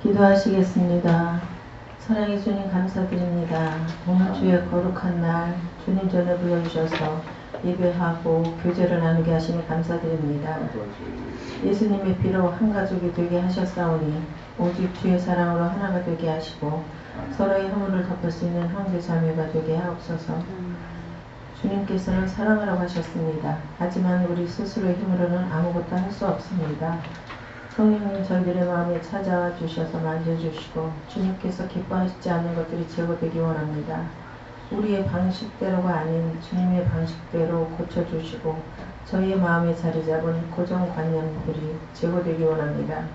기도하시겠습니다. 사랑의 주님 감사드립니다. 오늘 주의 거룩한 날 주님 전에 불러주셔서 예배하고 교제를 나누게 하시니 감사드립니다. 예수님의 피로 한 가족이 되게 하셨사오니 오직 주의 사랑으로 하나가 되게 하시고 서로의 허물을 덮을 수 있는 형제 자매가 되게 하옵소서. 주님께서는 사랑하라고 하셨습니다. 하지만 우리 스스로의 힘으로는 아무것도 할 수 없습니다. 성령님 저희들의 마음에 찾아와 주셔서 만져주시고 주님께서 기뻐하시지 않는 것들이 제거되기 원합니다. 우리의 방식대로가 아닌 주님의 방식대로 고쳐주시고 저희의 마음에 자리 잡은 고정관념들이 제거되기 원합니다.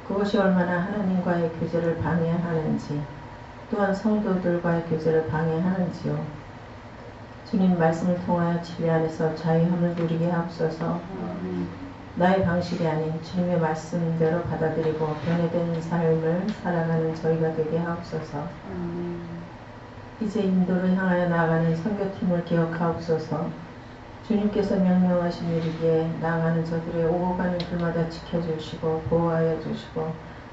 그것이 얼마나 하나님과의 교제를 방해하는지 또한 성도들과의 교제를 방해하는지요. 주님 말씀을 통하여 진리 안에서 자유함을 누리게 하옵소서. 나의 방식이 아닌 주님의 말씀대로 받아들이고 변화된 삶을 살아가는 저희가 되게 하옵소서. 이제 인도를 향하여 나아가는 선교팀을 기억하옵소서. 주님께서 명령하신 일이기에 나아가는 저들의 오고 가는 길마다 지켜주시고 보호하여 주시고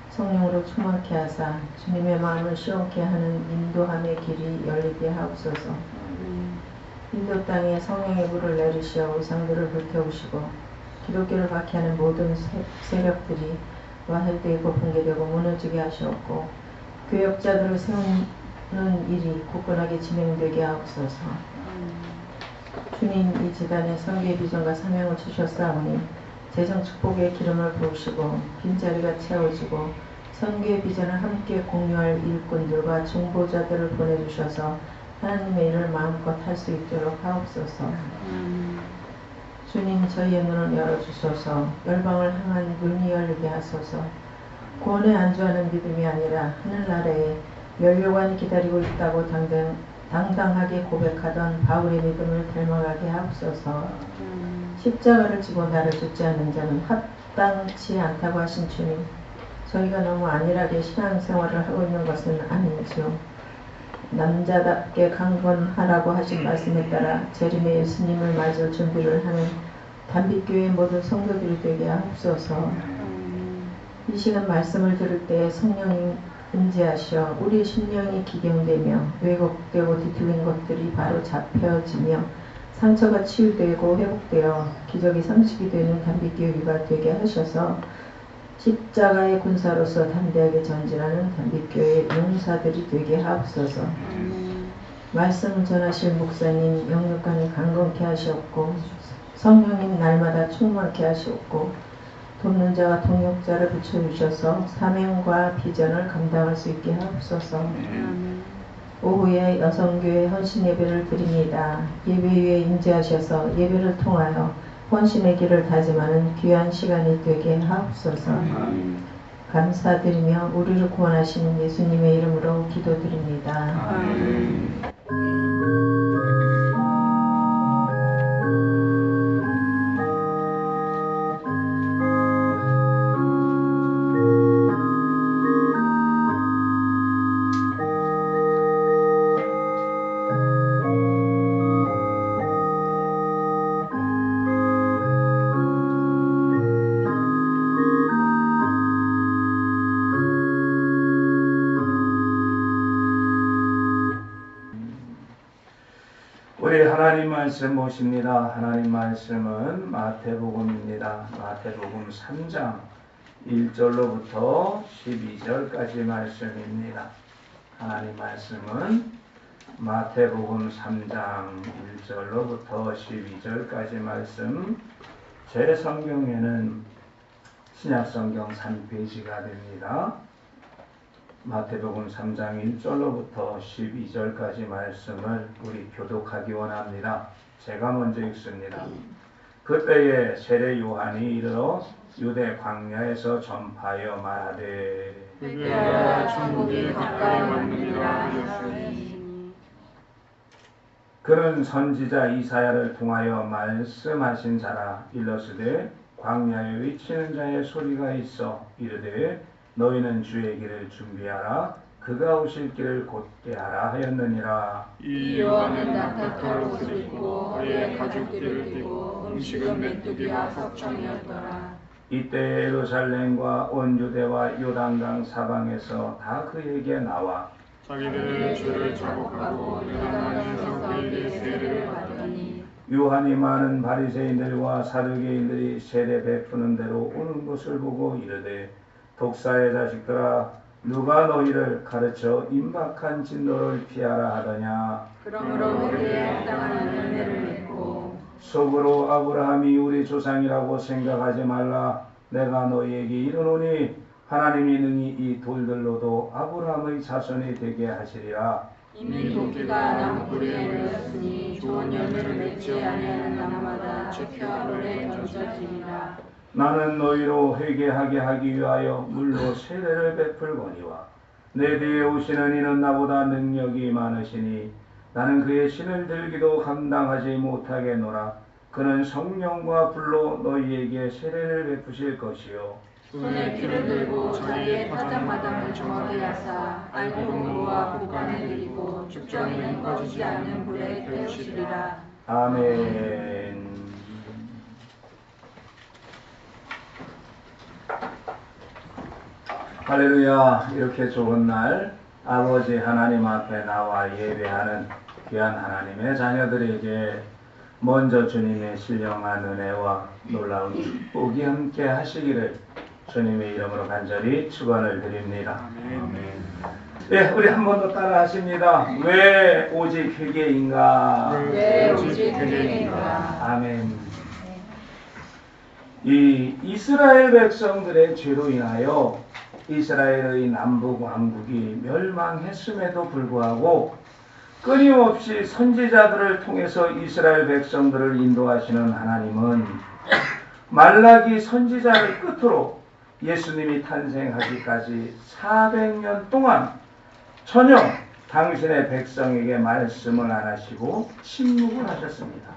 성령으로 충만케 하사 주님의 마음을 시원케 하는 인도함의 길이 열리게 하옵소서. 인도 땅에 성령의 불을 내리시어 우상들을 불태우시고 기독교를 박해하는 모든 세력들이 와해되고 붕괴되고 무너지게 하시옵고 교역자들을 세우는 일이 굳건하게 진행되게 하옵소서. 주님 이 재단에 선교의 비전과 사명을 주셨사오니 재정 축복의 기름을 부으시고 빈자리가 채워지고 선교의 비전을 함께 공유할 일꾼들과 중보자들을 보내주셔서 하나님의 일을 마음껏 할 수 있도록 하옵소서. 주님 저희의 눈을 열어주소서. 열방을 향한 눈이 열리게 하소서. 구원에 안주하는 믿음이 아니라 하늘나라에 면류관이 기다리고 있다고 당당하게 고백하던 바울의 믿음을 닮아가게 하옵소서. 십자가를 지고 나를 죽지 않는 자는 합당치 않다고 하신 주님, 저희가 너무 안일하게 신앙생활을 하고 있는 것은 아닌지요. 남자답게 강건하라고 하신 말씀에 따라 재림의 예수님을 맞을 준비를 하는 단빛교회 모든 성도들이 되게 하옵소서. 이 시간 말씀을 들을 때 성령님 임재하시어 우리 심령이 기경되며 왜곡되고 뒤틀린 것들이 바로 잡혀지며 상처가 치유되고 회복되어 기적이 상식이 되는 단빛교회가 되게 하셔서 십자가의 군사로서 담대하게 전진하는 단빛교회의 용사들이 되게 하옵소서. 말씀 전하실 목사님 영육간을 강건케 하시옵고 성령님 날마다 충만케 하시옵고 돕는 자와 동역자를 붙여주셔서 사명과 비전을 감당할 수 있게 하옵소서. 오후에 여성교회 헌신 예배를 드립니다. 예배 위에 임재하셔서 예배를 통하여 헌신의 길을 다짐하는 귀한 시간이 되게 하옵소서. 감사드리며 우리를 구원하시는 예수님의 이름으로 기도드립니다. 우리 하나님 말씀 보십니다. 하나님 말씀은 마태복음입니다. 마태복음 3장 1절로부터 12절까지 말씀입니다. 하나님 말씀은 마태복음 3장 1절로부터 12절까지 말씀, 제 성경에는 신약성경 3페이지가 됩니다. 마태복음 3장 1절로부터 12절까지 말씀을 우리 교독하기 원합니다. 제가 먼저 읽습니다. 그때에 세례 요한이 이르러 유대 광야에서 전파하여 말하되 그때야 천국이 가까이 왔느니라 하시니 그는 선지자 이사야를 통하여 말씀하신 자라. 일러스되 광야에 치는 자의 소리가 있어 이르되 너희는 주의 길을 준비하라. 그가 오실 길을 곧게 하라 하였느니라. 이 요한은 나타탈 옷을 입고 허리에 가죽띠를 띠고 음식은 메뚜기와 석청이었더라. 이때 예루살렘과 온 유대와 요단강 사방에서 다 그에게 나와 자기들의 죄를 자복하고 요단강에서 그에게 세례를 받으니 요한이 많은 바리새인들과 사두개인들이 세례 베푸는 대로 오는 것을 보고 이르되 독사의 자식들아 누가 너희를 가르쳐 임박한 진노를 피하라 하더냐. 그러므로 회개에 합당한 열매를 맺고 속으로 아브라함이 우리 조상이라고 생각하지 말라. 내가 너희에게 이르노니 하나님이 능히 이 돌들로도 아브라함의 자손이 되게 하시리라. 이미 도끼가 나무 뿌리에 놓였으니 좋은 열매를 맺지 아니하는 나무마다 지켜 물에 던져지리라. 나는 너희로 회개하게 하기 위하여 물로 세례를 베풀거니와 내 뒤에 오시는 이는 나보다 능력이 많으시니 나는 그의 신을 들기도 감당하지 못하겠노라. 그는 성령과 불로 너희에게 세례를 베푸실 것이요 손에 피를 들고 자기의 타작마당을 정확히 하사 알콩무와 볶아내 드리고 죽정이는 꺼지지 않는 불에 태우시리라. 아멘. 할렐루야. 이렇게 좋은 날 아버지 하나님 앞에 나와 예배하는 귀한 하나님의 자녀들에게 먼저 주님의 신령한 은혜와 놀라운 축복이 함께 하시기를 주님의 이름으로 간절히 축원을 드립니다. 예, 우리 한 번 더 따라 하십니다. 왜 오직 회개인가? 왜 오직 회개인가? 아멘. 이 이스라엘 백성들의 죄로 인하여 이스라엘의 남북 왕국이 멸망했음에도 불구하고 끊임없이 선지자들을 통해서 이스라엘 백성들을 인도하시는 하나님은 말라기 선지자를 끝으로 예수님이 탄생하기까지 400년 동안 전혀 당신의 백성에게 말씀을 안 하시고 침묵을 하셨습니다.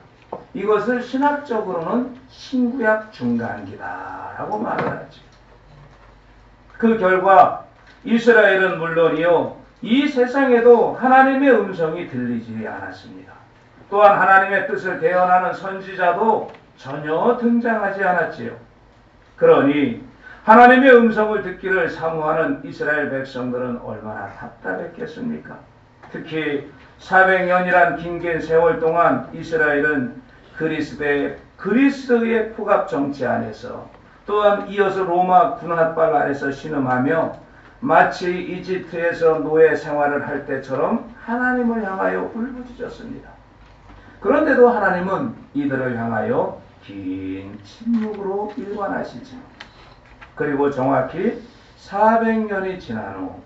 이것을 신학적으로는 신구약 중간기다라고 말을 하죠. 그 결과 이스라엘은 물론이요 이 세상에도 하나님의 음성이 들리지 않았습니다. 또한 하나님의 뜻을 대언하는 선지자도 전혀 등장하지 않았지요. 그러니 하나님의 음성을 듣기를 사모하는 이스라엘 백성들은 얼마나 답답했겠습니까? 특히 400년이란 긴 세월 동안 이스라엘은 그리스의 포갑 정치 안에서 또한 이어서 로마 군합발 아래서 신음하며 마치 이집트에서 노예 생활을 할 때처럼 하나님을 향하여 울부짖었습니다. 그런데도 하나님은 이들을 향하여 긴 침묵으로 일관하시죠. 그리고 정확히 400년이 지난 후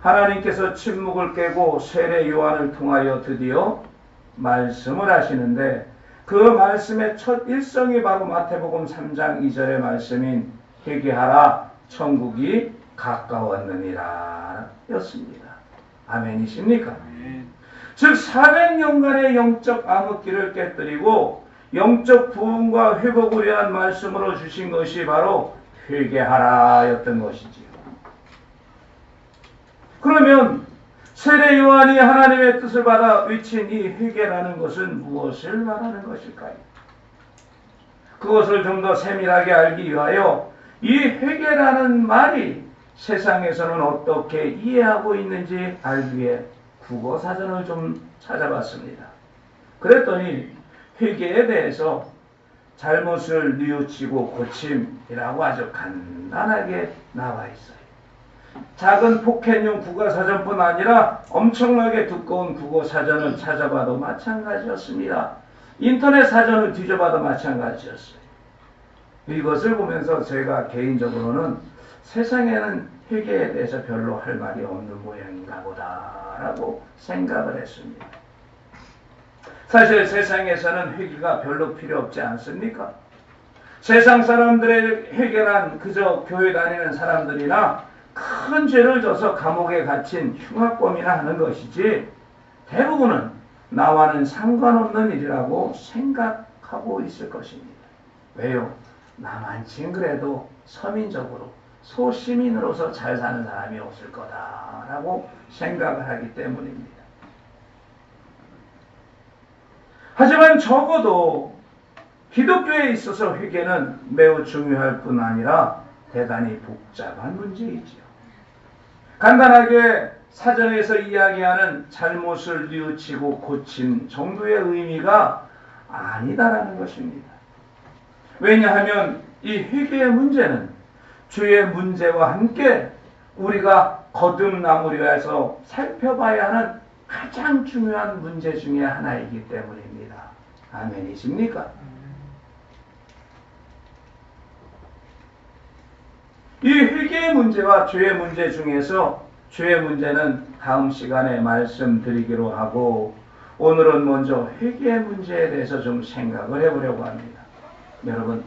하나님께서 침묵을 깨고 세례 요한을 통하여 드디어 말씀을 하시는데 그 말씀의 첫 일성이 바로 마태복음 3장 2절의 말씀인 회개하라 천국이 가까웠느니라 였습니다. 아멘이십니까? 즉 400년간의 영적 암흑기를 깨뜨리고 영적 부흥과 회복을 위한 말씀으로 주신 것이 바로 회개하라 였던 것이지요. 그러면 세례 요한이 하나님의 뜻을 받아 외친 이 회개라는 것은 무엇을 말하는 것일까요? 그것을 좀 더 세밀하게 알기 위하여 이 회개라는 말이 세상에서는 어떻게 이해하고 있는지 알기 위해 국어 사전을 좀 찾아봤습니다. 그랬더니 회개에 대해서 잘못을 뉘우치고 고침이라고 아주 간단하게 나와 있어요. 작은 포켓용 국어사전뿐 아니라 엄청나게 두꺼운 국어사전을 찾아봐도 마찬가지였습니다. 인터넷 사전을 뒤져봐도 마찬가지였어요. 이것을 보면서 제가 개인적으로는 세상에는 회개에 대해서 별로 할 말이 없는 모양인가 보다라고 생각을 했습니다. 사실 세상에서는 회개가 별로 필요 없지 않습니까? 세상 사람들의 회개란 그저 교회 다니는 사람들이나 큰 죄를 져서 감옥에 갇힌 흉악범이나 하는 것이지 대부분은 나와는 상관없는 일이라고 생각하고 있을 것입니다. 왜요? 나만치 그래도 서민적으로 소시민으로서 잘 사는 사람이 없을 거다라고 생각을 하기 때문입니다. 하지만 적어도 기독교에 있어서 회개는 매우 중요할 뿐 아니라 대단히 복잡한 문제이지요. 간단하게 사전에서 이야기하는 잘못을 뉘우치고 고친 정도의 의미가 아니다라는 것입니다. 왜냐하면 이 회개의 문제는 죄의 문제와 함께 우리가 거듭남으려 살펴봐야 하는 가장 중요한 문제 중에 하나이기 때문입니다. 아멘이십니까? 이 회개의 문제와 죄의 문제 중에서 죄의 문제는 다음 시간에 말씀드리기로 하고, 오늘은 먼저 회개의 문제에 대해서 좀 생각을 해보려고 합니다. 여러분,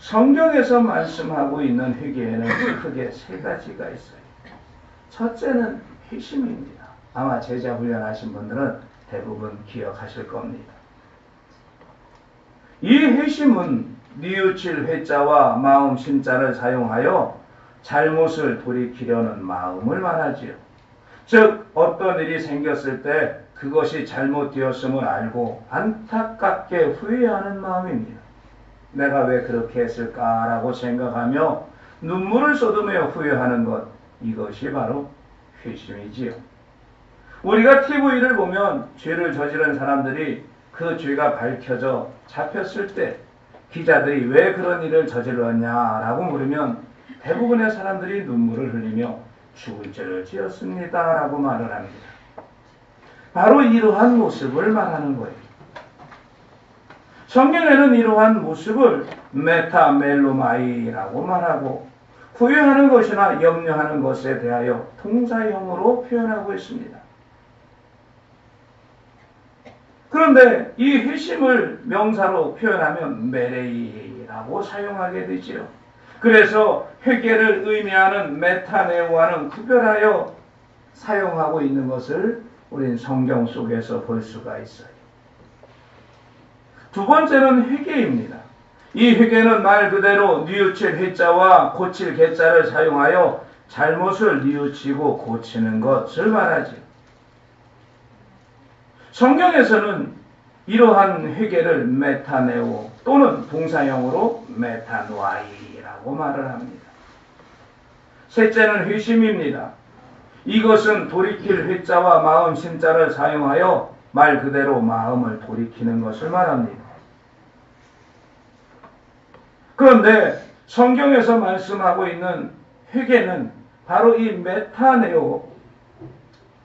성경에서 말씀하고 있는 회개에는 크게 세 가지가 있어요. 첫째는 회심입니다. 아마 제자 훈련하신 분들은 대부분 기억하실 겁니다. 이 회심은 뉘우칠 회자와 마음 신자를 사용하여 잘못을 돌이키려는 마음을 말하지요. 즉 어떤 일이 생겼을 때 그것이 잘못되었음을 알고 안타깝게 후회하는 마음입니다. 내가 왜 그렇게 했을까라고 생각하며 눈물을 쏟으며 후회하는 것, 이것이 바로 회심이지요. 우리가 TV를 보면 죄를 저지른 사람들이 그 죄가 밝혀져 잡혔을 때 기자들이 왜 그런 일을 저질렀냐라고 물으면 대부분의 사람들이 눈물을 흘리며 죽을 죄를 지었습니다 라고 말을 합니다. 바로 이러한 모습을 말하는 거예요. 성경에는 이러한 모습을 메타멜로마이라고 말하고, 후회하는 것이나 염려하는 것에 대하여 동사형으로 표현하고 있습니다. 그런데 이 회심을 명사로 표현하면 메레이라고 사용하게 되지요. 그래서 회개를 의미하는 메타네오와는 구별하여 사용하고 있는 것을 우린 성경 속에서 볼 수가 있어요. 두 번째는 회개입니다. 이 회개는 말 그대로 뉘우칠 회자와 고칠 개자를 사용하여 잘못을 뉘우치고 고치는 것을 말하죠. 성경에서는 이러한 회개를 메타네오 또는 동사형으로 메타노아이라고 말을 합니다. 셋째는 회심입니다. 이것은 돌이킬 회자와 마음 신자를 사용하여 말 그대로 마음을 돌이키는 것을 말합니다. 그런데 성경에서 말씀하고 있는 회개는 바로 이 메타네오,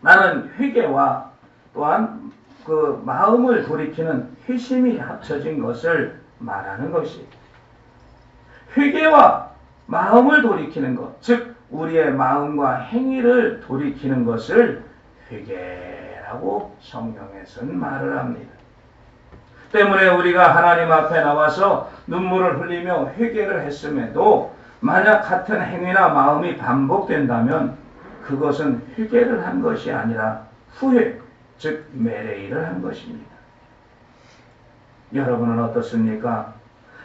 나는 회개와 또한 그 마음을 돌이키는 회심이 합쳐진 것을 말하는 것이, 회개와 마음을 돌이키는 것, 즉 우리의 마음과 행위를 돌이키는 것을 회개라고 성경에서는 말을 합니다. 때문에 우리가 하나님 앞에 나와서 눈물을 흘리며 회개를 했음에도 만약 같은 행위나 마음이 반복된다면 그것은 회개를 한 것이 아니라 후회, 즉 메레이를 한 것입니다. 여러분은 어떻습니까?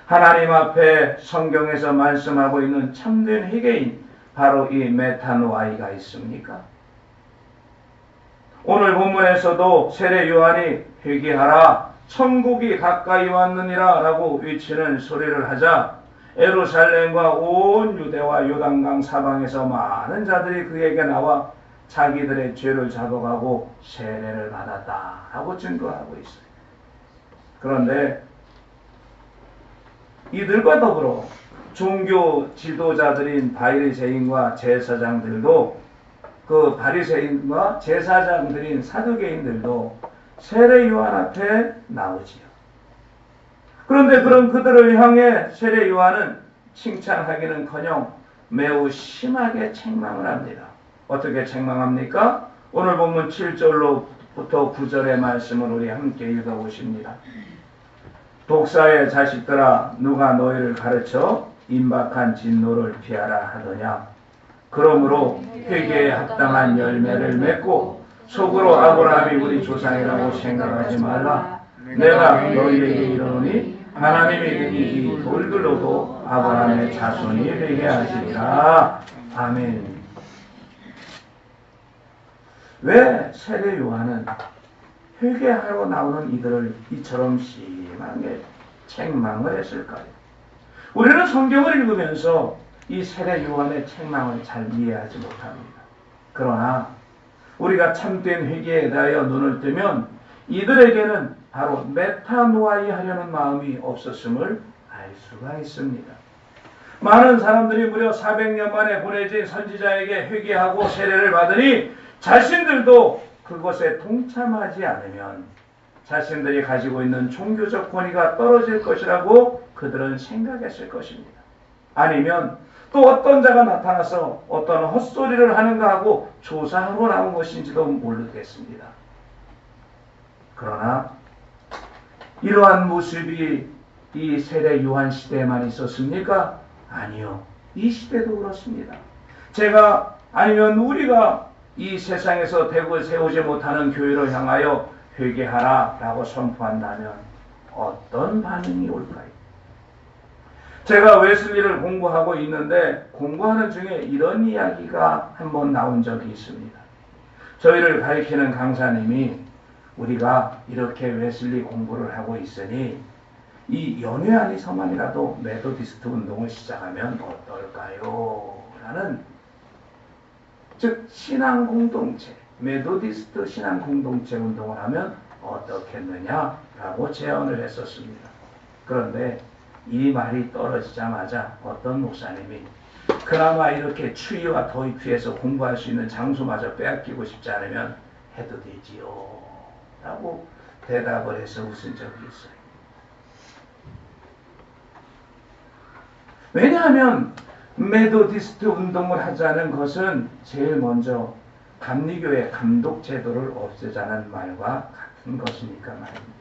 하나님 앞에 성경에서 말씀하고 있는 참된 회개인 바로 이 메타노아이가 있습니까? 오늘 본문에서도 세례 요한이 회개하라 천국이 가까이 왔느니라 라고 외치는 소리를 하자 예루살렘과 온 유대와 요단강 사방에서 많은 자들이 그에게 나와 자기들의 죄를 자복하고 세례를 받았다라고 증거하고 있어요. 그런데 이들과 더불어 종교 지도자들인 바리새인과 제사장들도, 그 바리새인과 제사장들인 사두개인들도 세례 요한 앞에 나오지요. 그런데 그런 그들을 향해 세례 요한은 칭찬하기는커녕 매우 심하게 책망을 합니다. 어떻게 책망합니까? 오늘 본문 7절로부터 9절의 말씀을 우리 함께 읽어보십니다. 독사의 자식들아, 누가 너희를 가르쳐 임박한 진노를 피하라 하더냐? 그러므로 회개에 합당한 열매를 맺고 속으로 아브라함이 우리 조상이라고 생각하지 말라. 내가 너희에게 이르노니 하나님이 이 돌들로도 아브라함의 자손이 되게 하시리라. 아멘. 왜 세례 요한은 회개하러 나오는 이들을 이처럼 심하게 책망을 했을까요? 우리는 성경을 읽으면서 이 세례 요한의 책망을 잘 이해하지 못합니다. 그러나 우리가 참된 회개에 대하여 눈을 뜨면 이들에게는 바로 메타노아이 하려는 마음이 없었음을 알 수가 있습니다. 많은 사람들이 무려 400년 만에 보내진 선지자에게 회개하고 세례를 받으니 자신들도 그것에 동참하지 않으면 자신들이 가지고 있는 종교적 권위가 떨어질 것이라고 그들은 생각했을 것입니다. 아니면 또 어떤 자가 나타나서 어떤 헛소리를 하는가 하고 조사하러 나온 것인지도 모르겠습니다. 그러나 이러한 모습이 이 세례 요한 시대에만 있었습니까? 아니요. 이 시대도 그렇습니다. 제가 아니면 우리가 이 세상에서 대고 세우지 못하는 교회를 향하여 회개하라 라고 선포한다면 어떤 반응이 올까요? 제가 웨슬리를 공부하고 있는데 공부하는 중에 이런 이야기가 한번 나온 적이 있습니다. 저희를 가리키는 강사님이 우리가 이렇게 웨슬리 공부를 하고 있으니 이 연회 아니서만이라도 메소디스트 운동을 시작하면 어떨까요? 라는, 즉 신앙 공동체, 메소디스트 신앙 공동체 운동을 하면 어떻겠느냐라고 제안을 했었습니다. 그런데 이 말이 떨어지자마자 어떤 목사님이 그나마 이렇게 추위와 더위 피해서 공부할 수 있는 장소마저 빼앗기고 싶지 않으면 해도 되지요 라고 대답을 해서 웃은 적이 있어요. 왜냐하면 메소디스트 운동을 하자는 것은 제일 먼저 감리교의 감독 제도를 없애자는 말과 같은 것이니까 말입니다.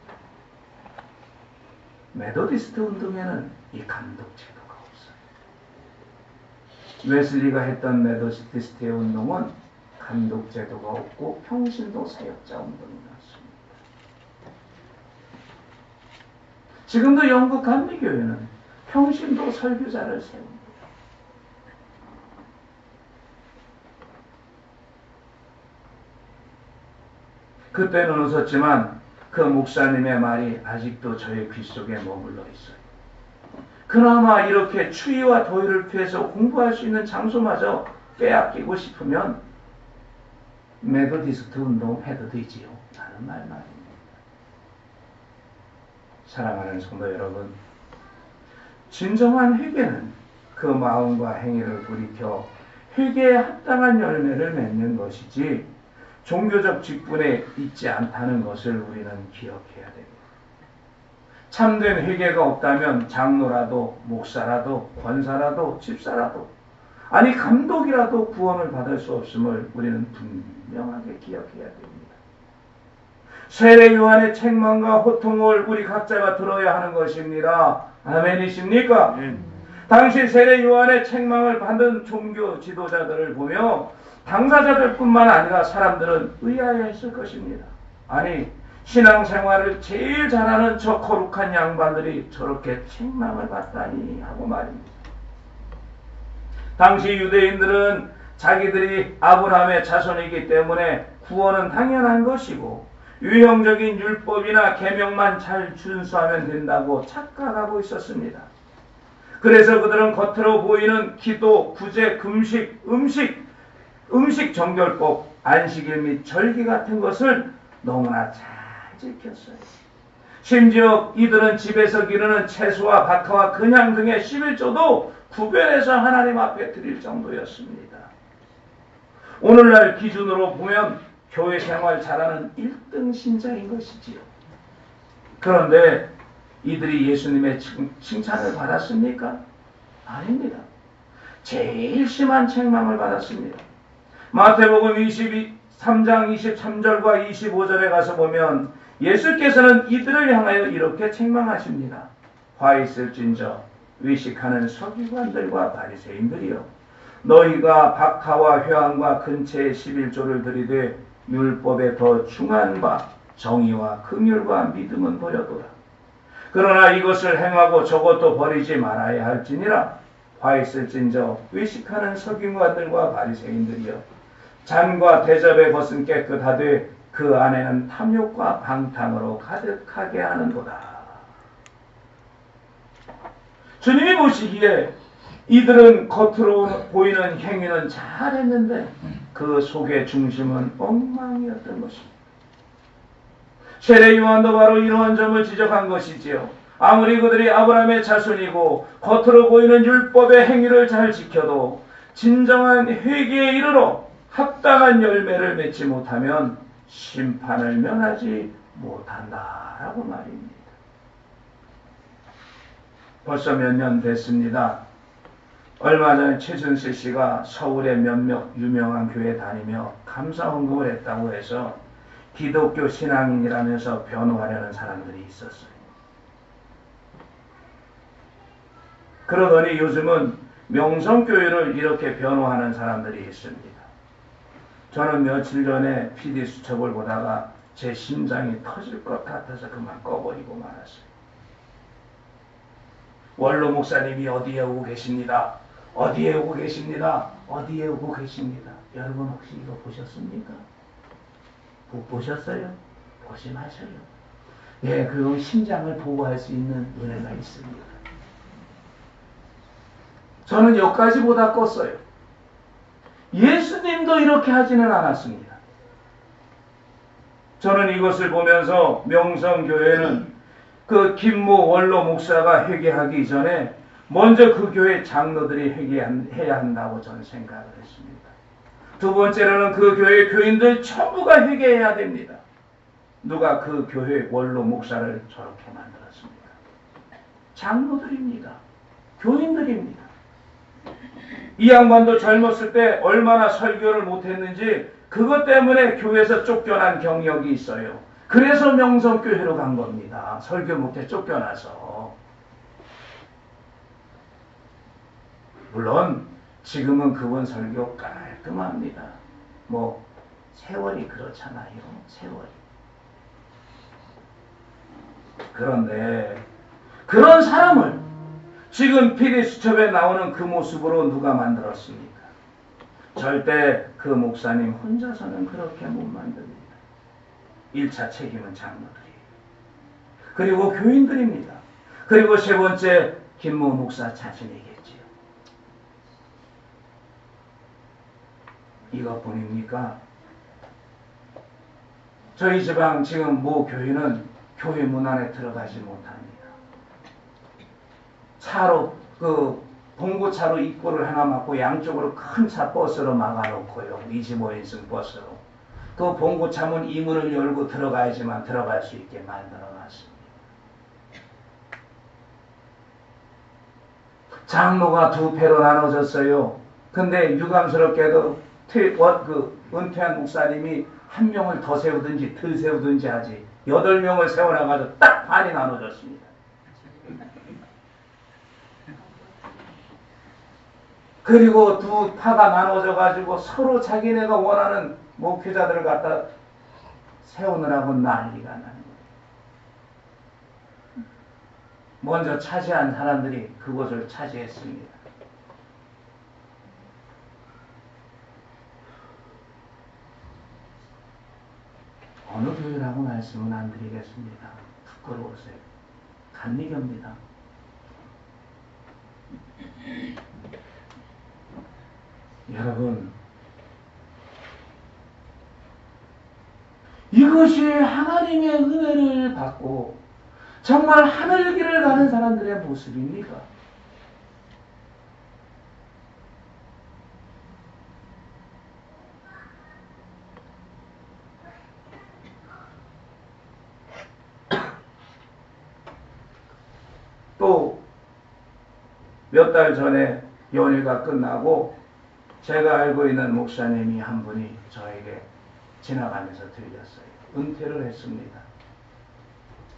메소디스트 운동에는 이 감독 제도가 없어요. 웨슬리가 했던 메소디스트의 운동은 감독 제도가 없고 평신도 사역자 운동이었습니다. 지금도 영국 감리교회는 평신도 설교자를 세웁니다. 그때는 웃었지만 그 목사님의 말이 아직도 저의 귀 속에 머물러 있어요. 그나마 이렇게 추위와 더위를 피해서 공부할 수 있는 장소마저 빼앗기고 싶으면 메소디스트 운동 해도 되지요 라는 말입니다. 사랑하는 성도 여러분, 진정한 회개는 그 마음과 행위를 돌이켜 회개에 합당한 열매를 맺는 것이지 종교적 직분에 있지 않다는 것을 우리는 기억해야 됩니다. 참된 회개가 없다면 장로라도 목사라도 권사라도 집사라도 아니 감독이라도 구원을 받을 수 없음을 우리는 분명하게 기억해야 됩니다. 세례 요한의 책망과 호통을 우리 각자가 들어야 하는 것입니다. 아멘이십니까? 당시 세례 요한의 책망을 받은 종교 지도자들을 보며 당사자들뿐만 아니라 사람들은 의아해했을 것입니다. 아니 신앙생활을 제일 잘하는 저 거룩한 양반들이 저렇게 책망을 받다니 하고 말입니다. 당시 유대인들은 자기들이 아브라함의 자손이기 때문에 구원은 당연한 것이고 유형적인 율법이나 계명만 잘 준수하면 된다고 착각하고 있었습니다. 그래서 그들은 겉으로 보이는 기도, 구제, 금식, 음식 정결법, 안식일 및 절기 같은 것을 너무나 잘 지켰어요. 심지어 이들은 집에서 기르는 채소와 박하와 근향 등의 11조도 구별해서 하나님 앞에 드릴 정도였습니다. 오늘날 기준으로 보면 교회 생활 잘하는 1등 신자인 것이지요. 그런데 이들이 예수님의 칭찬을 받았습니까? 아닙니다. 제일 심한 책망을 받았습니다. 마태복음 23장 23절과 25절에 가서 보면 예수께서는 이들을 향하여 이렇게 책망하십니다. 화 있을진저 외식하는 서기관들과 바리새인들이여, 너희가 박하와 회황과 근체의 11조를 들이되 율법에 더 중한 바 정의와 긍휼과 믿음은 버려둬라. 그러나 이것을 행하고 저것도 버리지 말아야 할지니라. 화 있을진저 외식하는 서기관들과 바리새인들이여, 잔과 대접의 것은 깨끗하되 그 안에는 탐욕과 방탕으로 가득하게 하는도다. 주님이 보시기에 이들은 겉으로 보이는 행위는 잘했는데 그 속의 중심은 엉망이었던 것입니다. 세례 요한도 바로 이러한 점을 지적한 것이지요. 아무리 그들이 아브라함의 자손이고 겉으로 보이는 율법의 행위를 잘 지켜도 진정한 회개에 이르러 합당한 열매를 맺지 못하면 심판을 면하지 못한다라고 말입니다. 벌써 몇 년 됐습니다. 얼마 전에 최준실 씨가 서울의 몇몇 유명한 교회 다니며 감사 헌금을 했다고 해서 기독교 신앙인이라면서 변호하려는 사람들이 있었어요. 그러더니 요즘은 명성교회를 이렇게 변호하는 사람들이 있습니다. 저는 며칠 전에 PD 수첩을 보다가 제 심장이 터질 것 같아서 그만 꺼버리고 말았어요. 원로 목사님이 어디에 오고 계십니다. 어디에 오고 계십니다. 어디에 오고 계십니다. 여러분 혹시 이거 보셨습니까? 못 보셨어요? 보지 마셔요. 예, 그리고 심장을 보호할 수 있는 은혜가 있습니다. 저는 여기까지 보다 껐어요. 예수님도 이렇게 하지는 않았습니다. 저는 이것을 보면서 명성교회는 그 김모 원로 목사가 회개하기 전에 먼저 그 교회 장로들이 회개해야 한다고 저는 생각을 했습니다. 두 번째로는 그 교회 교인들 전부가 회개해야 됩니다. 누가 그 교회 원로 목사를 저렇게 만들었습니까? 장로들입니다. 교인들입니다. 이 양반도 젊었을 때 얼마나 설교를 못했는지 그것 때문에 교회에서 쫓겨난 경력이 있어요. 그래서 명성교회로 간 겁니다. 설교 못해 쫓겨나서. 물론 지금은 그분 설교 깔끔합니다. 뭐 세월이 그렇잖아요. 세월이. 그런데 그런 사람을 지금 PD수첩에 나오는 그 모습으로 누가 만들었습니까? 절대 그 목사님 혼자서는 그렇게 못 만듭니다. 1차 책임은 장로들이에요. 그리고 교인들입니다. 그리고 세 번째 김모 목사 자신이겠지요. 이것뿐입니까? 저희 지방 지금 모 교회는 교회 문 안에 들어가지 못합니다. 차로 봉고차로 입구를 하나 막고 양쪽으로 큰 차 버스로 막아놓고요. 25인승 버스로. 그 봉고차 문 이문을 열고 들어가야지만 들어갈 수 있게 만들어놨습니다. 장로가 두 패로 나눠졌어요. 근데 유감스럽게도 은퇴한 목사님이 한 명을 더 세우든지 덜 세우든지 하지 8명을 세워놔가지고 딱 반이 나눠졌습니다. 그리고 두 파가 나눠져가지고 서로 자기네가 원하는 목회자들을 갖다 세우느라고 난리가 나는 거예요. 먼저 차지한 사람들이 그곳을 차지했습니다. 어느 교회라고 말씀은 안 드리겠습니다. 부끄러우세요. 간리교입니다. 여러분, 이것이 하나님의 은혜를 받고 정말 하늘길을 가는 사람들의 모습입니까? 또 몇 달 전에 연휴가 끝나고 제가 알고 있는 목사님이 한 분이 저에게 지나가면서 들렸어요. 은퇴를 했습니다.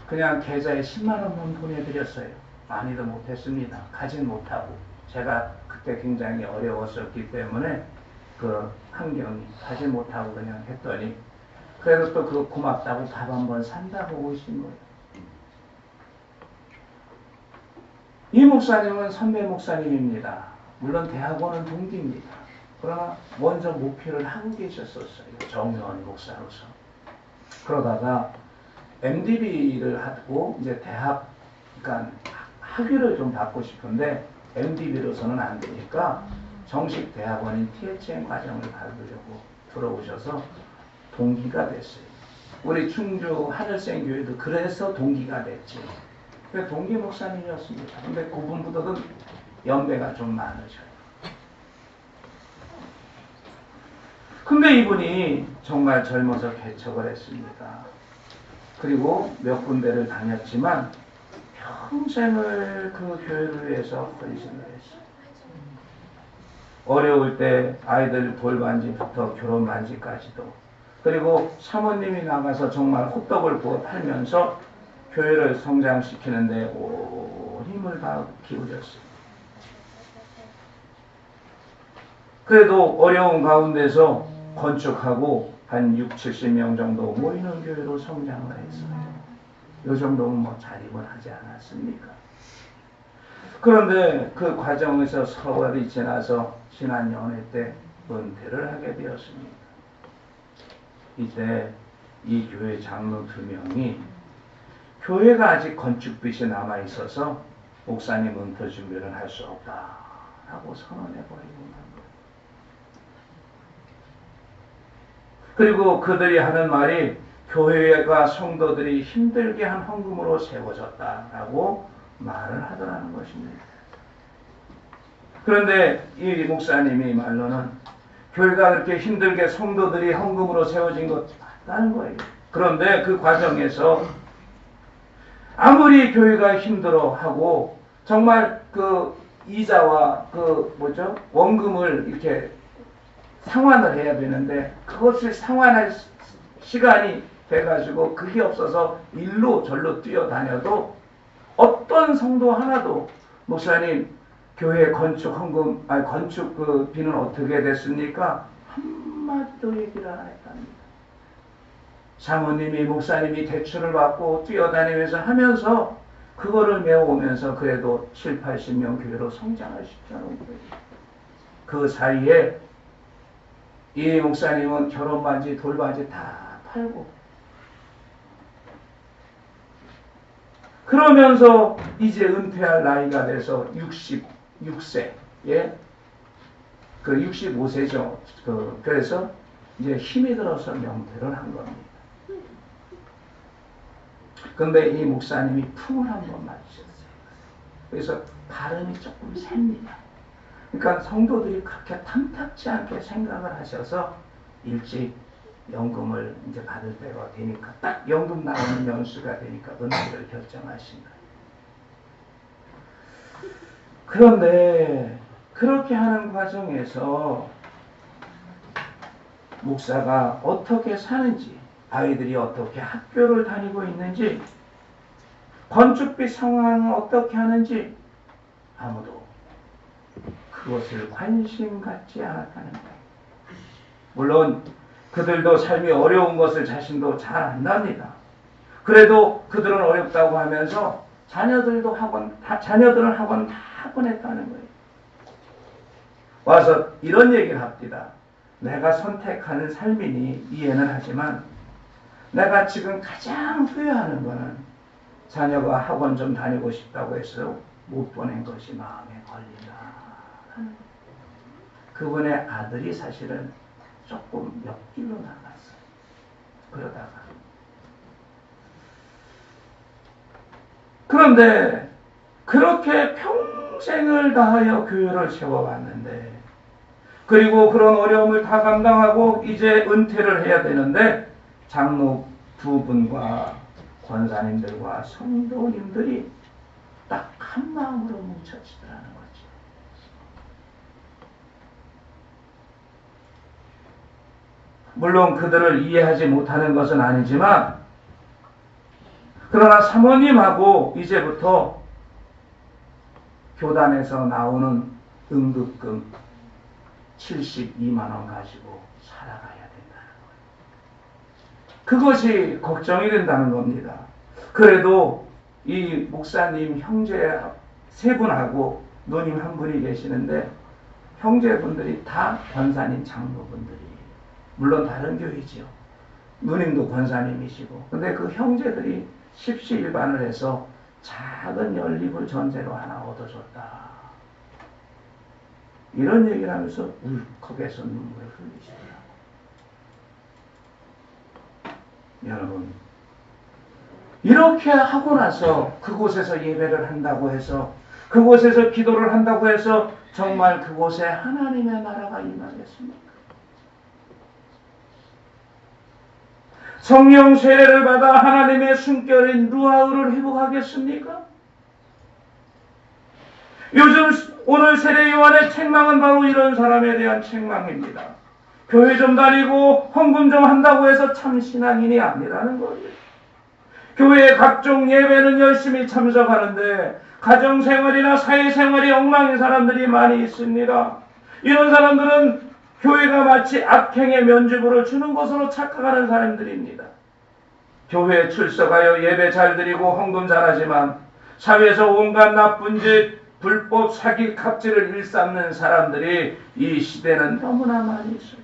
그냥 계좌에 10만 원만 보내드렸어요. 많이도 못했습니다. 가진 못하고. 제가 그때 굉장히 어려웠었기 때문에 그 환경이 가지 못하고 그냥 했더니 그래도 또 그거 고맙다고 밥 한번 산다고 오신 거예요. 이 목사님은 선배 목사님입니다. 물론 대학원은 동기입니다. 그러나 먼저 목표를 하고 계셨었어요. 정요한 목사로서. 그러다가 MDB를 하고 이제 대학, 그러니까 학위를 좀 받고 싶은데 MDB로서는 안 되니까 정식 대학원인 THM 과정을 받으려고 들어오셔서 동기가 됐어요. 우리 충주 하늘생교회도 그래서 동기가 됐지. 동기 목사님이었습니다. 근데 그분보다는 연배가 좀 많으셔요. 근데 이분이 정말 젊어서 개척을 했습니다. 그리고 몇 군데를 다녔지만 평생을 그 교회를 위해서 헌신을 했어요. 어려울 때 아이들 돌반지부터 결혼 반지까지도, 그리고 사모님이 나가서 정말 호떡을 구워 팔면서 교회를 성장시키는데 온 힘을 다 기울였어요. 그래도 어려운 가운데서 건축하고 한 6, 70명 정도 모이는 교회로 성장을 했어요. 이 정도면 뭐 자립을 하지 않았습니까? 그런데 그 과정에서 서울이 지나서 지난 연회 때 은퇴를 하게 되었습니다. 이때 이 교회 장로 2명이 교회가 아직 건축빚이 남아있어서 목사님 은퇴 준비를 할 수 없다라고 선언해버리고 난 거예요. 그리고 그들이 하는 말이 교회가 성도들이 힘들게 한 헌금으로 세워졌다라고 말을 하더라는 것입니다. 그런데 이 목사님이 말로는 교회가 그렇게 힘들게 성도들이 헌금으로 세워진 것 맞다는 거예요. 그런데 그 과정에서 아무리 교회가 힘들어하고 정말 그 이자와 원금을 이렇게 상환을 해야 되는데 그것을 상환할 시간이 돼가지고 그게 없어서 일로 절로 뛰어다녀도 어떤 성도 하나도 목사님 교회 건축 헌금 건축 그 비는 어떻게 됐습니까? 한마디도 얘기를 안 했답니다. 사모님이 목사님이 대출을 받고 뛰어다니면서 하면서 그거를 메워오면서 그래도 7, 80명 교회로 성장을 시켜놓은 거예요. 그 사이에 이 목사님은 결혼반지 돌반지 다 팔고 그러면서 이제 은퇴할 나이가 돼서 66세, 예? 그 65세죠. 그래서 이제 힘이 들어서 명퇴를 한 겁니다. 근데 이 목사님이 풍을 한번 맞으셨어요. 그래서 발음이 조금 셉니다. 그러니까 성도들이 그렇게 탐탁지 않게 생각을 하셔서 일찍 연금을 이제 받을 때가 되니까 딱 연금 나오는 연수가 되니까 은퇴를 결정하신 거예요. 그런데 그렇게 하는 과정에서 목사가 어떻게 사는지, 아이들이 어떻게 학교를 다니고 있는지, 건축비 상황은 어떻게 하는지 아무도 그것을 관심 갖지 않았다는 거예요. 물론 그들도 삶이 어려운 것을 자신도 잘 안답니다. 그래도 그들은 어렵다고 하면서 자녀들은 학원 다 보냈다는 거예요. 와서 이런 얘기를 합니다. 내가 선택하는 삶이니 이해는 하지만 내가 지금 가장 후회하는 거는 자녀가 학원 좀 다니고 싶다고 해서 못 보낸 것이 마음에 걸린다. 그분의 아들이 사실은 조금 옆길로 나갔어요. 그러다가 그런데 그렇게 평생을 다하여 교회를 세워왔는데 그리고 그런 어려움을 다 감당하고 이제 은퇴를 해야 되는데 장로 2분과 권사님들과 성도님들이 딱 한 마음으로 뭉쳐지더라는 거죠. 물론 그들을 이해하지 못하는 것은 아니지만 그러나 사모님하고 이제부터 교단에서 나오는 응급금 72만 원 가지고 살아가야 된다는 거예요. 그것이 걱정이 된다는 겁니다. 그래도 이 목사님 형제 3분하고 누님 1분이 계시는데 형제분들이 다 권사님 장로분들이에요. 물론 다른 교회지요. 누님도 권사님이시고 근데 그 형제들이 십시일반을 해서 작은 연립을 전제로 하나 얻어줬다. 이런 얘기를 하면서 울컥해서 눈물을 흘리시더라고요. 여러분, 이렇게 하고 나서 그곳에서 예배를 한다고 해서, 그곳에서 기도를 한다고 해서 정말 그곳에 하나님의 나라가 임하겠습니까? 성령 세례를 받아 하나님의 숨결인 루아흐를 회복하겠습니까? 요즘 오늘 세례 요한의 책망은 바로 이런 사람에 대한 책망입니다. 교회 좀 다니고 헌금 좀 한다고 해서 참 신앙인이 아니라는 거예요. 교회의 각종 예배는 열심히 참석하는데 가정생활이나 사회생활이 엉망인 사람들이 많이 있습니다. 이런 사람들은 교회가 마치 악행의 면죄부를 주는 것으로 착각하는 사람들입니다. 교회에 출석하여 예배 잘 드리고 헌금 잘하지만 사회에서 온갖 나쁜 짓, 불법 사기, 갑질을 일삼는 사람들이 이 시대는 너무나 많이 있어요.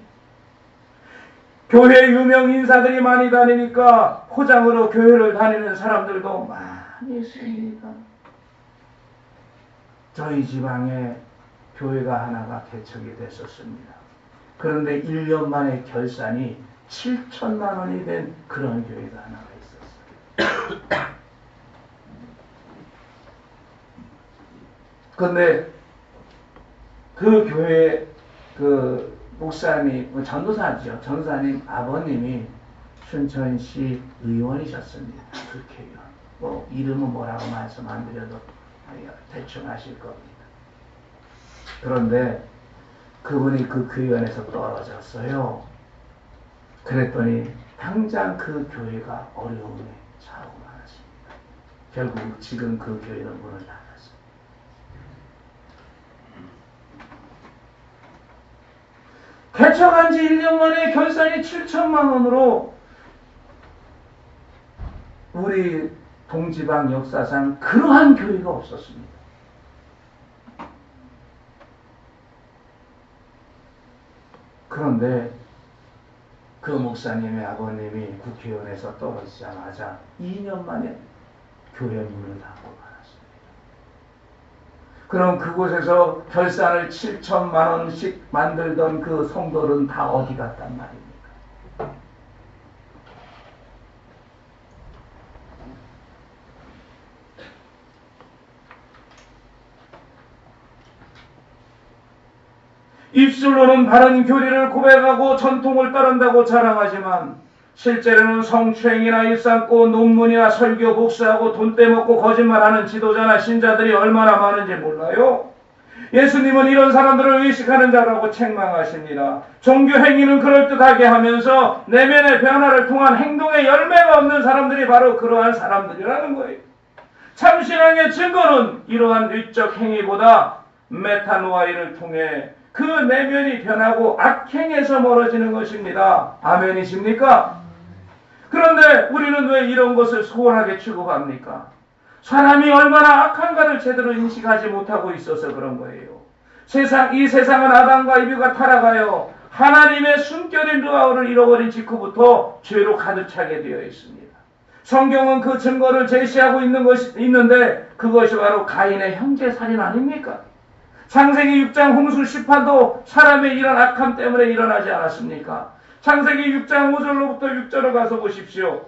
교회 유명 인사들이 많이 다니니까 포장으로 교회를 다니는 사람들도 많이 있습니다. 저희 지방에 교회가 하나가 개척이 됐었습니다. 그런데 1년 만에 결산이 7천만 원이 된 그런 교회가 하나가 있었어요. 그런데 그 교회 그 목사님, 전도사죠. 전도사님 아버님이 춘천시 의원이셨습니다. 국회의원. 뭐 이름은 뭐라고 말씀 안 드려도 대충 아실 겁니다. 그런데 그분이 그 교회원에서 떨어졌어요. 그랬더니 당장 그 교회가 어려움에 처하고 말았습니다. 결국 지금 그 교회는 문을 닫았습니다. 개척한 지 1년 만에 결산이 7천만 원으로 우리 동지방 역사상 그러한 교회가 없었습니다. 그런데 그 목사님의 아버님이 국회의원에서 떨어지자마자 2년 만에 교회 문을 닫고 말았습니다. 그럼 그곳에서 결산을 7천만 원씩 만들던 그 성도는 다 어디 갔단 말입니까? 입술로는 바른 교리를 고백하고 전통을 따른다고 자랑하지만 실제로는 성추행이나 일삼고 논문이나 설교 복수하고 돈 떼먹고 거짓말하는 지도자나 신자들이 얼마나 많은지 몰라요? 예수님은 이런 사람들을 의식하는 자라고 책망하십니다. 종교 행위는 그럴듯하게 하면서 내면의 변화를 통한 행동에 열매가 없는 사람들이 바로 그러한 사람들이라는 거예요. 참신앙의 증거는 이러한 위적 행위보다 메타노아이를 통해 그 내면이 변하고 악행에서 멀어지는 것입니다. 아멘이십니까? 그런데 우리는 왜 이런 것을 소홀하게 취급합니까? 사람이 얼마나 악한가를 제대로 인식하지 못하고 있어서 그런 거예요. 이 세상은 아담과 이브가 타락하여 하나님의 숨결인 루아흐를 잃어버린 직후부터 죄로 가득 차게 되어 있습니다. 성경은 그 증거를 제시하고 있는데 그것이 바로 가인의 형제살인 아닙니까? 창세기 6장 홍수 심판도 사람의 이런 악함 때문에 일어나지 않았습니까? 창세기 6장 5절로부터 6절로 가서 보십시오.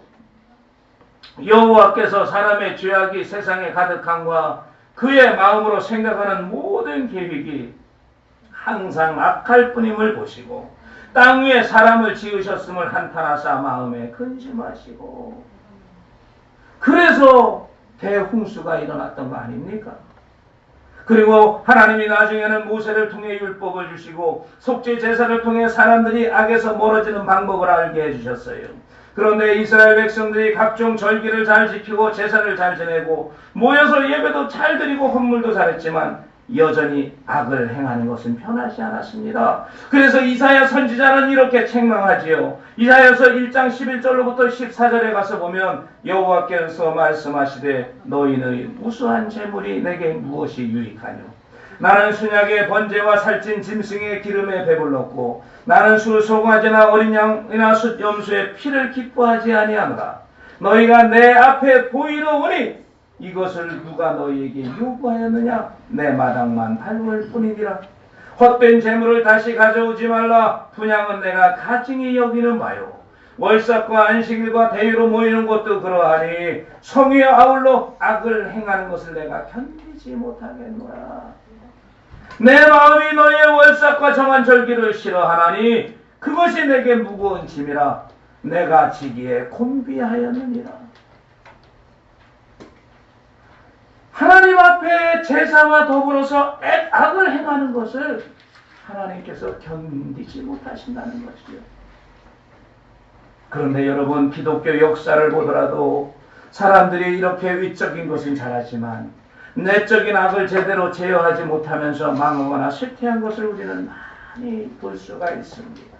여호와께서 사람의 죄악이 세상에 가득함과 그의 마음으로 생각하는 모든 계획이 항상 악할 뿐임을 보시고 땅 위에 사람을 지으셨음을 한탄하사 마음에 근심하시고, 그래서 대홍수가 일어났던 거 아닙니까? 그리고 하나님이 나중에는 모세를 통해 율법을 주시고 속죄 제사를 통해 사람들이 악에서 멀어지는 방법을 알게 해주셨어요. 그런데 이스라엘 백성들이 각종 절기를 잘 지키고 제사를 잘 지내고 모여서 예배도 잘 드리고 헌물도 잘했지만 여전히 악을 행하는 것은 변하지 않았습니다. 그래서 이사야 선지자는 이렇게 책망하지요. 이사야서 1장 11절로부터 14절에 가서 보면 여호와께서 말씀하시되 너희의 무수한 재물이 내게 무엇이 유익하뇨? 나는 순약의 번제와 살찐 짐승의 기름에 배불렀고 나는 수송아지나 어린 양이나 숫염소의 피를 기뻐하지 아니하노라. 너희가 내 앞에 보이러 오니 이것을 누가 너희에게 요구하였느냐? 내 마당만 밟을 뿐이니라. 헛된 재물을 다시 가져오지 말라. 분향은 내가 가증히 여기는 바요. 월삭과 안식일과 대유로 모이는 것도 그러하니 성위에 아울러 악을 행하는 것을 내가 견디지 못하겠노라. 내 마음이 너희의 월삭과 정한 절기를 싫어하나니 그것이 내게 무거운 짐이라. 내가 지기에 곤비하였느니라. 하나님 앞에 제사와 더불어서 악을 행하는 것을 하나님께서 견디지 못하신다는 것이요. 그런데 여러분, 기독교 역사를 보더라도 사람들이 이렇게 위적인 것은 잘하지만 내적인 악을 제대로 제어하지 못하면서 망하거나 쇠퇴한 것을 우리는 많이 볼 수가 있습니다.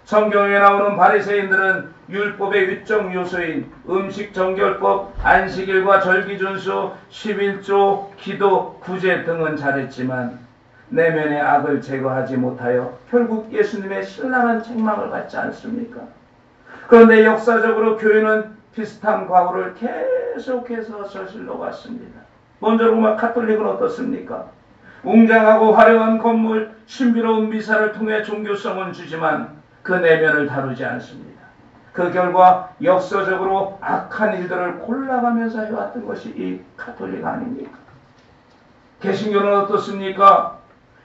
성경에 나오는 바리새인들은 율법의 위적 요소인 음식 정결법, 안식일과 절기 준수, 11조, 기도, 구제 등은 잘했지만 내면의 악을 제거하지 못하여 결국 예수님의 신랄한 책망을 받지 않습니까? 그런데 역사적으로 교회는 비슷한 과오를 계속해서 저질러 왔습니다. 먼저 로마 카톨릭은 어떻습니까? 웅장하고 화려한 건물, 신비로운 미사를 통해 종교성은 주지만 그 내면을 다루지 않습니다. 그 결과 역사적으로 악한 일들을 골라가면서 해왔던 것이 이 카톨릭 아닙니까? 개신교는 어떻습니까?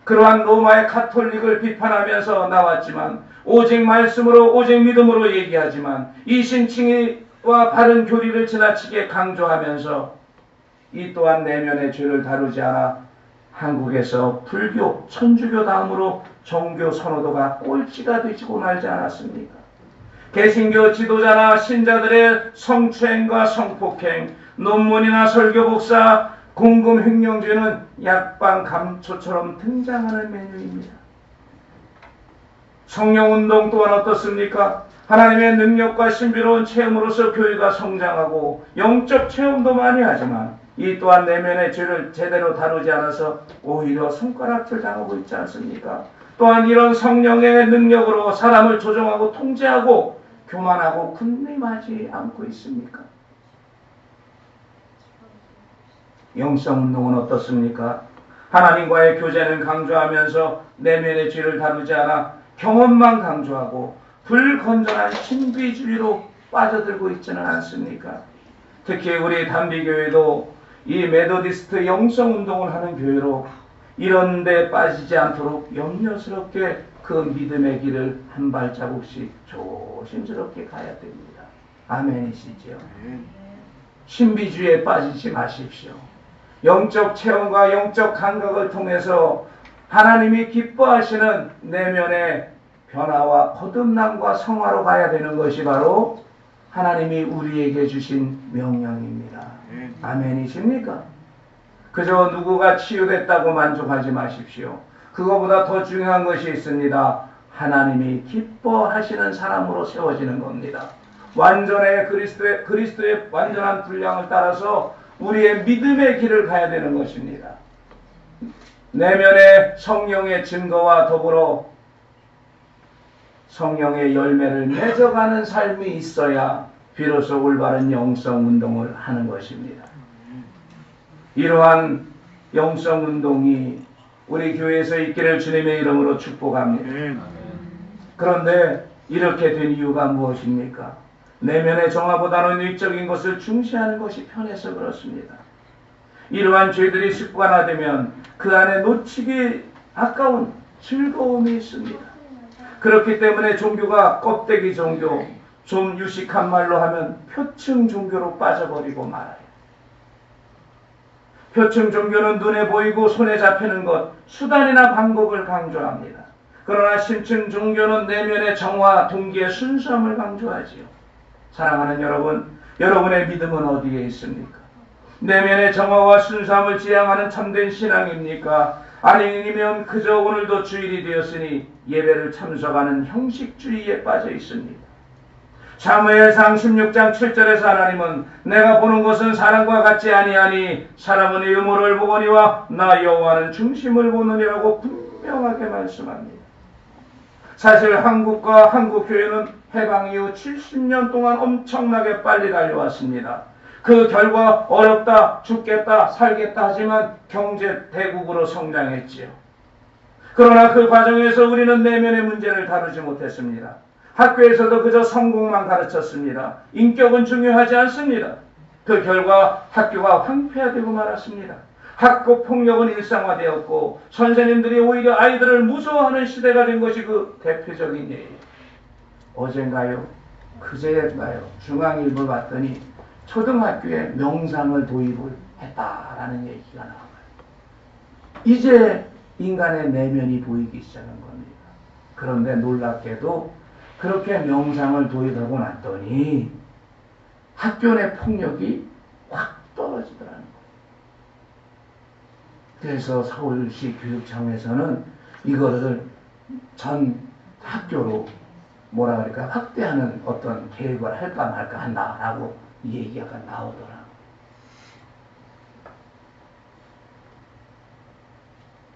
그러한 로마의 카톨릭을 비판하면서 나왔지만 오직 말씀으로 오직 믿음으로 얘기하지만 이신칭의와 바른 교리를 지나치게 강조하면서 이 또한 내면의 죄를 다루지 않아 한국에서 불교, 천주교 다음으로 종교 선호도가 꼴찌가 되지고 말지 않았습니까? 개신교 지도자나 신자들의 성추행과 성폭행, 논문이나 설교 복사, 공금 횡령죄는 약방 감초처럼 등장하는 메뉴입니다. 성령운동 또한 어떻습니까? 하나님의 능력과 신비로운 체험으로서 교회가 성장하고 영적 체험도 많이 하지만 이 또한 내면의 죄를 제대로 다루지 않아서 오히려 손가락질 당하고 있지 않습니까? 또한 이런 성령의 능력으로 사람을 조종하고 통제하고 교만하고 군림하지 않고 있습니까? 영성운동은 어떻습니까? 하나님과의 교제는 강조하면서 내면의 죄를 다루지 않아 경험만 강조하고 불건전한 신비주의로 빠져들고 있지는 않습니까? 특히 우리 단비교회도 이 메도디스트 영성운동을 하는 교회로 이런 데 빠지지 않도록 염려스럽게 그 믿음의 길을 한 발자국씩 조심스럽게 가야 됩니다. 아멘이시죠? 신비주의에 빠지지 마십시오. 영적 체험과 영적 감각을 통해서 하나님이 기뻐하시는 내면의 변화와 거듭남과 성화로 가야 되는 것이 바로 하나님이 우리에게 주신 명령입니다. 아멘이십니까? 그저 누구가 치유됐다고 만족하지 마십시오. 그거보다 더 중요한 것이 있습니다. 하나님이 기뻐하시는 사람으로 세워지는 겁니다. 완전의 그리스도의 완전한 분량을 따라서 우리의 믿음의 길을 가야 되는 것입니다. 내면의 성령의 증거와 더불어 성령의 열매를 맺어가는 삶이 있어야 비로소 올바른 영성운동을 하는 것입니다. 이러한 영성운동이 우리 교회에서 있기를 주님의 이름으로 축복합니다. 그런데 이렇게 된 이유가 무엇입니까? 내면의 정화보다는 외적인 것을 중시하는 것이 편해서 그렇습니다. 이러한 죄들이 습관화되면 그 안에 놓치기 아까운 즐거움이 있습니다. 그렇기 때문에 종교가 껍데기 종교, 좀 유식한 말로 하면 표층 종교로 빠져버리고 말아요. 표층 종교는 눈에 보이고 손에 잡히는 것, 수단이나 방법을 강조합니다. 그러나 심층 종교는 내면의 정화, 동기의 순수함을 강조하지요. 사랑하는 여러분, 여러분의 믿음은 어디에 있습니까? 내면의 정화와 순수함을 지향하는 참된 신앙입니까? 아니면 그저 오늘도 주일이 되었으니 예배를 참석하는 형식주의에 빠져 있습니다. 사무엘상 16장 7절에서 하나님은 내가 보는 것은 사람과 같지 아니하니 사람은 의모를 보거니와 나 여호와는 중심을 보느니라고 분명하게 말씀합니다. 사실 한국과 한국교회는 해방 이후 70년 동안 엄청나게 빨리 달려왔습니다. 그 결과 어렵다, 죽겠다, 살겠다 하지만 경제 대국으로 성장했지요. 그러나 그 과정에서 우리는 내면의 문제를 다루지 못했습니다. 학교에서도 그저 성공만 가르쳤습니다. 인격은 중요하지 않습니다. 그 결과 학교가 황폐화되고 말았습니다. 학교 폭력은 일상화되었고 선생님들이 오히려 아이들을 무서워하는 시대가 된 것이 그 대표적인 예예요. 어젠가요? 그제인가요? 중앙일보 봤더니 초등학교에 명상을 도입을 했다라는 얘기가 나와요. 이제 인간의 내면이 보이기 시작한 겁니다. 그런데 놀랍게도 그렇게 명상을 도입하고 났더니 학교 내 폭력이 확 떨어지더라는 거예요. 그래서 서울시 교육청에서는 이거를 전 학교로 뭐라 그럴까 확대하는 어떤 계획을 할까 말까 한다라고 얘기가 나오더라고요.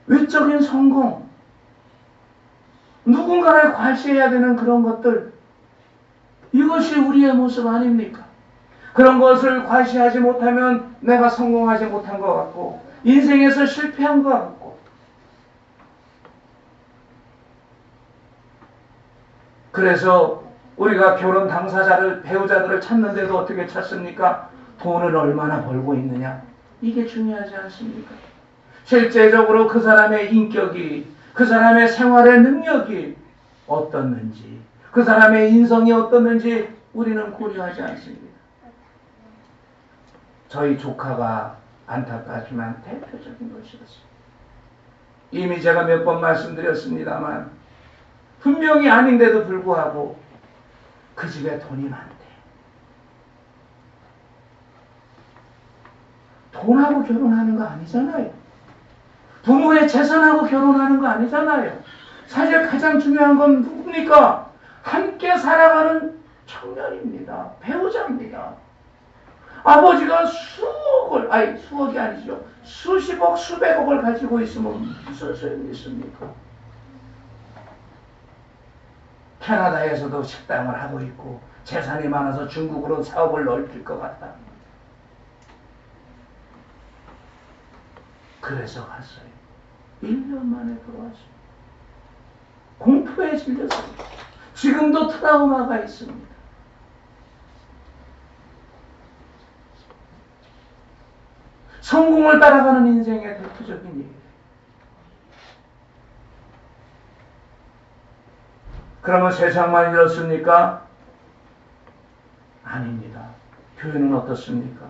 외적인 성공, 누군가를 과시해야 되는 그런 것들, 이것이 우리의 모습 아닙니까? 그런 것을 과시하지 못하면 내가 성공하지 못한 것 같고 인생에서 실패한 것 같고, 그래서 우리가 결혼 당사자를, 배우자들을 찾는데도 어떻게 찾습니까? 돈을 얼마나 벌고 있느냐, 이게 중요하지 않습니까? 실제적으로 그 사람의 인격이, 그 사람의 생활의 능력이 어떻는지, 그 사람의 인성이 어떻는지 우리는 고려하지 않습니다. 저희 조카가 안타깝지만 대표적인 것이었습니다. 이미 제가 몇 번 말씀드렸습니다만 분명히 아닌데도 불구하고 그 집에 돈이 많대. 돈하고 결혼하는 거 아니잖아요. 부모의 재산하고 결혼하는 거 아니잖아요. 사실 가장 중요한 건 누굽니까? 함께 살아가는 청년입니다. 배우자입니다. 아버지가 수억을, 아니 수억이 아니죠, 수십억, 수백억을 가지고 있으면 무슨 소용이 있습니까? 캐나다에서도 식당을 하고 있고 재산이 많아서 중국으로 사업을 넓힐 것 같다. 그래서 갔어요. 1년 만에 돌아왔어요. 공포에 질렸어요. 지금도 트라우마가 있습니다. 성공을 따라가는 인생의 대표적인 얘기예요. 그러면 세상만 이렇습니까? 아닙니다. 교회는 어떻습니까?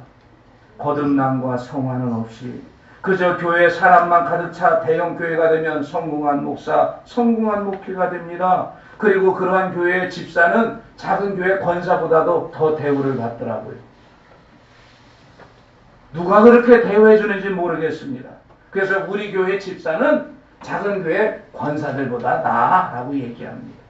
거듭남과 성화는 없이 그저 교회 사람만 가득 차 대형 교회가 되면 성공한 목사, 성공한 목회가 됩니다. 그리고 그러한 교회의 집사는 작은 교회 권사보다도 더 대우를 받더라고요. 누가 그렇게 대우해 주는지 모르겠습니다. 그래서 우리 교회 집사는 작은 교회 권사들보다 나아라고 얘기합니다.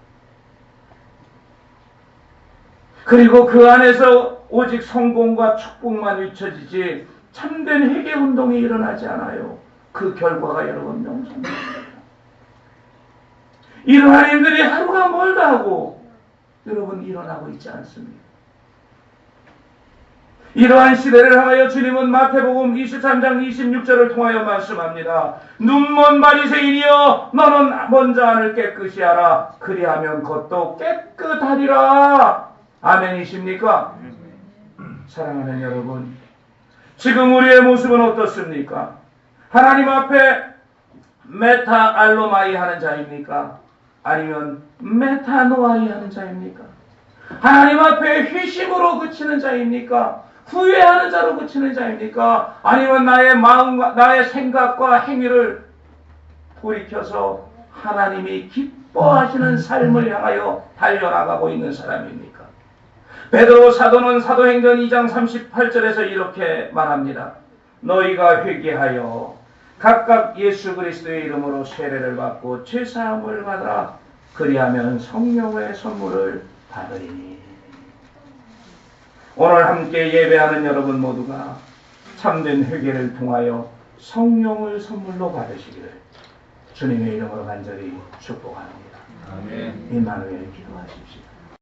그리고 그 안에서 오직 성공과 축복만 외쳐지지 참된 회개운동이 일어나지 않아요. 그 결과가 여러분 명심합니다. 이러한 일들이 하루가 멀다 하고 여러분 일어나고 있지 않습니다. 이러한 시대를 향하여 주님은 마태복음 23장 26절을 통하여 말씀합니다. 눈먼 바리새인이여, 너는 먼저 안을 깨끗이 하라. 그리하면 겉도 깨끗하리라. 아멘이십니까? 사랑하는 여러분, 지금 우리의 모습은 어떻습니까? 하나님 앞에 메타알로마이 하는 자입니까? 아니면 메타노아이 하는 자입니까? 하나님 앞에 회심으로 그치는 자입니까? 후회하는 자로 그치는 자입니까? 아니면 나의 마음과 나의 생각과 행위를 돌이켜서 하나님이 기뻐하시는 삶을 향하여 달려나가고 있는 사람입니까? 베드로 사도는 사도행전 2장 38절에서 이렇게 말합니다. 너희가 회개하여 각각 예수 그리스도의 이름으로 세례를 받고 죄사함을 받으라. 그리하면 성령의 선물을 받으리니. 오늘 함께 예배하는 여러분 모두가 참된 회개를 통하여 성령을 선물로 받으시기를 주님의 이름으로 간절히 축복합니다. 아멘. 임마누엘 기도하십시오.